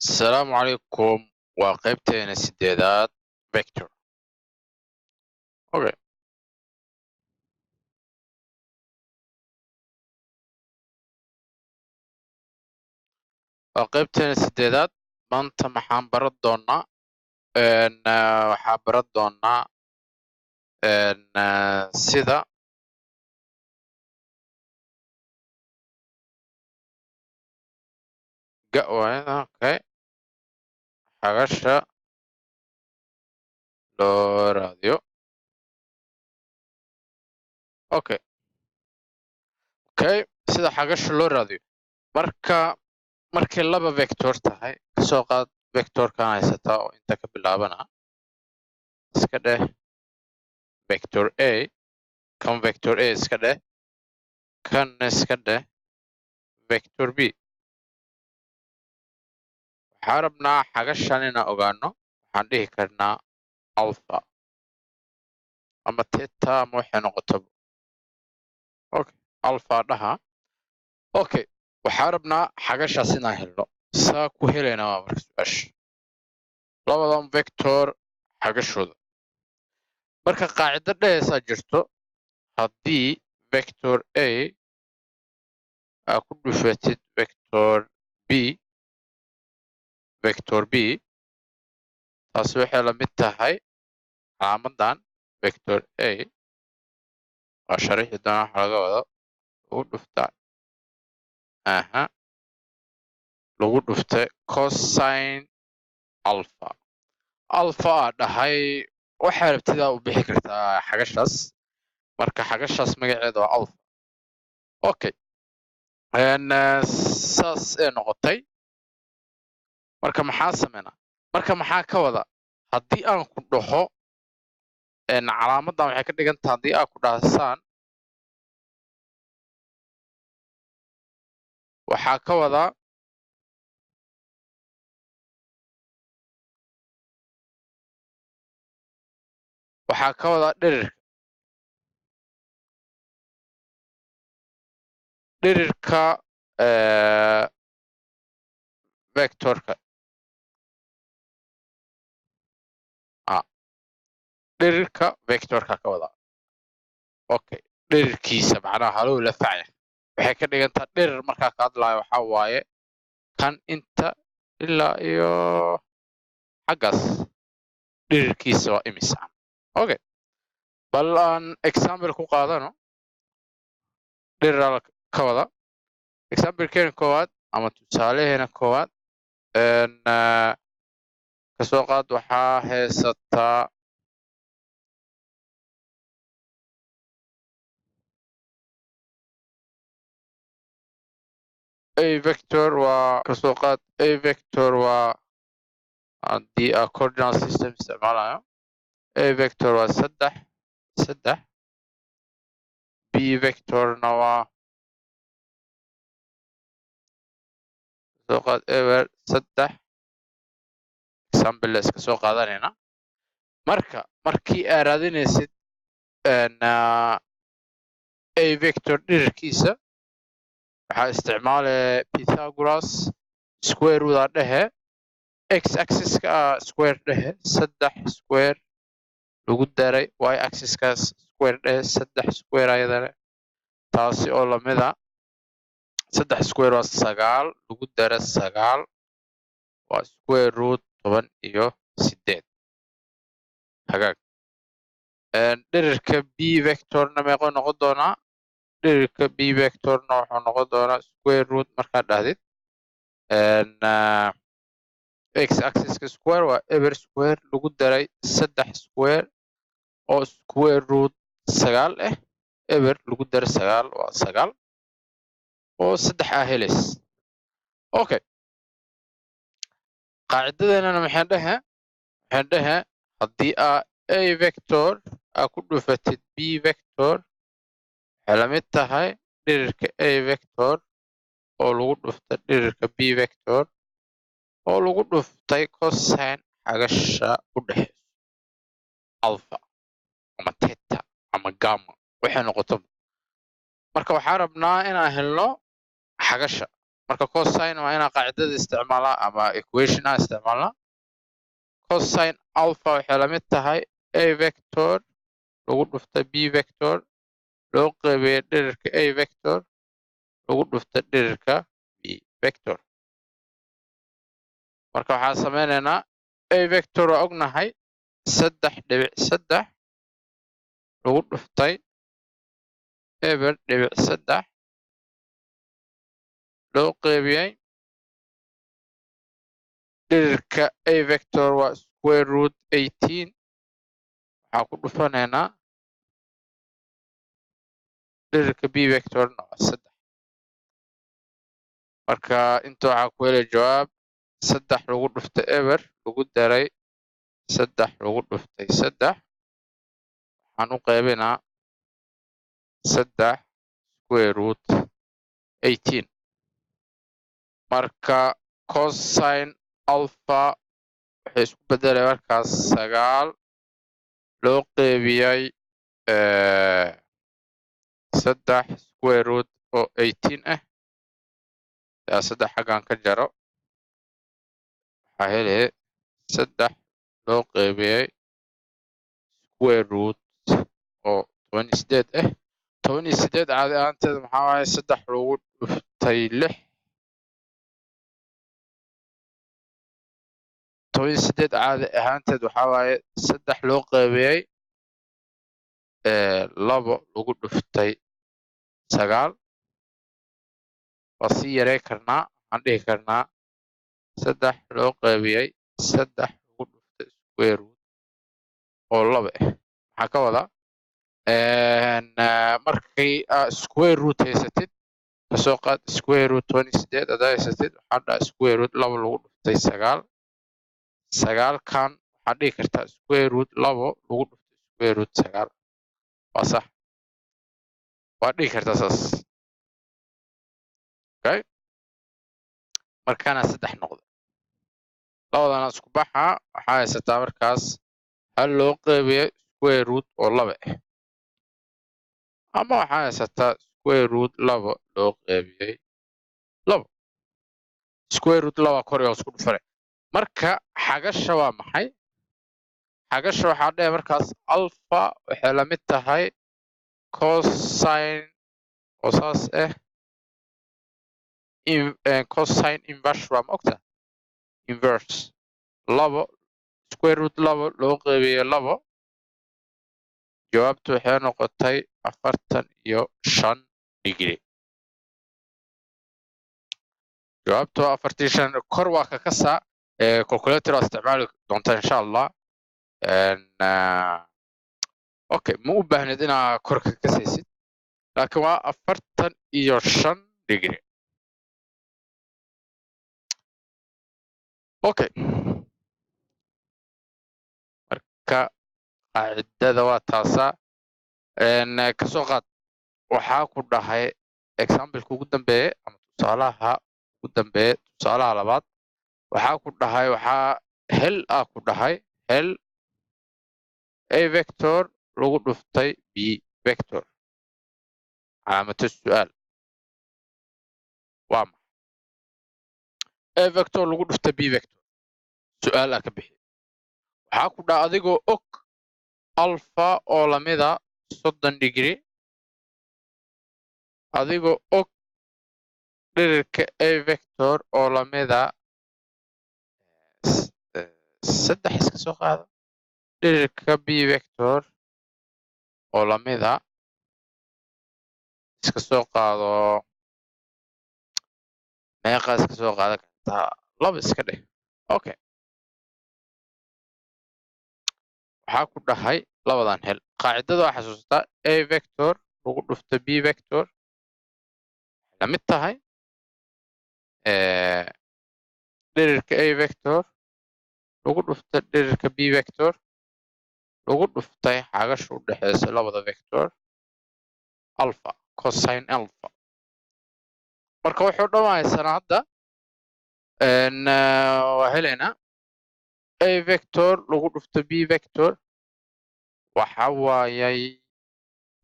السلام عليكم وقيبتين السديدات فيكتور. اوكي وقيبتين السديدات مانتا maxaan baran doonaa waxaa baran doonaa sida okay xagasha loo raadiyo. okay sida xagasha loo raadiyo markay laba vector tahay kasoo qaad vectorkan haysataa oo inta ka bilaabana iska dheh vector a kan vector a iska dheh kan iska dheh vector b. waxaan rabnaa xagashan inaan ogaano waxaan dhihi karnaa alpha ama theta ama waxay noqotaba. alpha dhaha. waxaan rabnaa xagashaas inaan helno saa ku helayna waa marka su-aasha labadan vector xagashooda. marka qaacido dhehaysaa jirto haddii vector a aa ku dhufatid vector b taasi waxay la mid tahay calaamadan vector a waa sharixi doona waxa laga wado lagu dhuftaa lagu dhuftay cosine alpha aa dhahay waxay rabtidaa u bixi kartaa xagashaas marka xagashaas magaceeda waa alpha. saas ee noqotay marka maxaa sameynaa marka maxaa ka wada haddii aan ku dhaho calaamadan waxay ka dhigan tahay haddii aad ku dhahsaan waxaa ka wadaa dhirirka vectorka dhirirka vectorka ka wadaa dhirirkiisa macnaha haluu la facya waxay ka dhigan tahay dhirir markaa ka hadlayo waxaa waaye kan inta ilaa iyo xaggaas dhirirkiisa waa imisa. bal aan example ku qaadano dhirir ka wada examplekeena koowaad ama tusaalaheena koowaad kasoo qaad waxaa haysataa a vector waa kasoo qaad a vector waa haddii aa coordinate system isticmaalayo a vector waa saddex b vectorna waa kasoo qaad ewer saddex example iska soo qaadanayna markii aa raadinaysid a vector dhirirkiisa waxaa isticmaalaya Pythagoras square root aa dhehe x axis-ka square dhehe saddex square lagu daray y axis-kaas square dhehe saddex square ayadana taasi oo lamida saddex square waa sagaal lagu dara sagaal waa square root 18 hagaag dhirirka b vectorna meeqoo noqon doonaa dhirirka b vectorna wuxuu noqon doonaa square root markaad dhahdid x axis-ka square waa ever square lagu daray saddex square oo square root sagaal ever lagu daray sagaal waa sagaal oo saddex aa helays. qaacidadeennana maxaan dhehe haddii aa a vector aa ku dhufatid b vector waxay la mid tahay dhirirka a vector oo lagu dhuftay dhirirka b vector oo lagu dhuftay cosine xagasha u dhexeyso alpha ama theta ama gamma waxay noqoto marka waxaan rabnaa inaan helno xagasha marka cosine waa inaan qaacidada isticmaalnaa ama equation aan isticmaalnaa. Cosine alpha waxay la mid tahay a vector lagu dhufta b vector loo qeybiyo dhirirka a vector lagu dhufta dhirirka b vector. marka waxaan sameynaynaa a vector waa ognahay 3.3 lagu dhuftay eber dhibic 3 loo qeybiyey dhirirka a vector waa square root 18 waxaan ku dhufanaynaa dhirirka b vectorna waa 3. marka inta waxaa ku helay jawaab 3 lagu dhuftay eber lagu daray 3 lagu dhuftay 3 waxaan u qaybinaa 3 square root 18. marka cosine alpha waxay isku bedelay markaas 9 loo qeybiyey 3 square root oo 18 ah. yaa 3 xaggan ka jaro waxaa helay 3 loo qeybiyey square root oo 28 ah. 28 caadi ahaanteed maxaa waaye 3 lagu dhuftay 6. 28 caadi ahaanteed waxaa waaye 3 loo qeybiyey 2 lagu dhuftay 9. waa sii yarey karnaa waxaan dhihi karnaa 3 loo qeybiyey 3 lagu dhuftay square root oo 2 ah. maxaa ka wadaa markii square root haysatid kasoo qaad square root 28 hadaa haysatid waxaa dhaha square root 2 lagu dhuftay 9. 9kan waxaad dhihi kartaa square root 2 lagu dhuftay square root 9. waa sax waad dhihi kartaa saas. okay markaana 3 noqda labadana isku baxa waxaa haysataa markaas hal loo qeybiyey square root oo 2 ah ama waxaa haysataa square root 2 loo qeybiyey 2. square root 2 kor iyo isku dhufane. marka xagasha waa maxay xagasha waxaa dhahay markaas alpha waxay la mid tahay cosine oo saas ah cosine inverse waa ma ogta inverse 2 square root 2 loo qeybiyey 2 jawaabtu waxay noqotay 45 degree. jawaabtu 45 kor waa ka kasaa calculator waa isticmaali doontaa insha allah. okay ma u baahnid inaa kor ka kasaysid laakiin waa 45 degree. okay marka qaacidada waa taasaa kasoo qaad waxaa ku dhahay exampleka ugu dambeeye ama tusaalaha ugu dambeeye tusaalaha labaad waxaa ku dhahay waxaa hel ku dhahay hel a vector lagu dhuftay b vector calaamatu su'aal waa maxay a vector lagu dhuftay b vector su'aal ka bixi. waxaa ku dhaha adigoo og alpha oo lamida 30 degree adigoo og dhirirka a vector oo lamida 3 iska soo qaado dhirirka b vector oo lamida iska soo qaado meeqa iska soo qaadan kartaa 2 iska dheh. okay waxaa ku dhahay labadan hel qaacidada waa xasuustaa a vector lagu dhufta b vector la mid tahay dhirirka a vector lagu dhufta dhirirka b vector lagu dhuftay xagasha u dhexeysa labada vector alpha cosine alpha. marka wuxuu dhammaysanaa hadda waa helaynaa a vector lagu dhufta b vector waxa waayay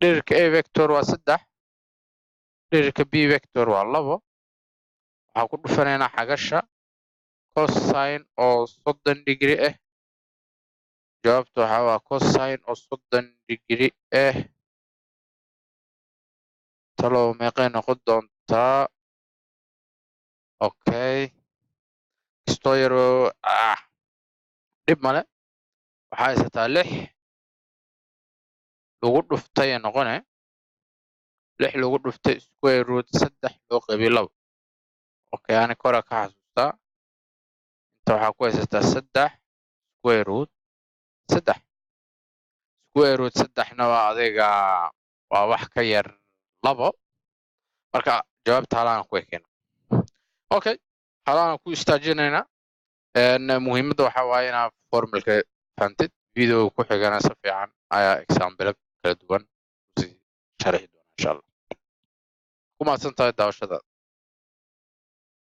dhirirka a vector waa 3 dhirirka b vector waa 2 waxaan ku dhufanaynaa xagasha cosine oo 30 degree ah jawaabtu waxa waa cosine oo 30 degree ah talow meeqay noqon doontaa okay stoyro dhib male waxaa haysataa 6 lagu dhuftay noqone 6 lagu dhuftay square root 3 loo qaybiyo 2 okay ani kora ka xasuustaa inta waxaa ku haysataa 3 square root 3 square root 3 na waa adiga waa wax ka yar 2 marka jawaabta halaan ku ekeena okay halaan ku istaajinayna muhiimadda waxa waaye inaad formulka fahantid video ku xigana si fiican ayaa example kala duwan sharxi doona insha Allah kuma santahay daawashada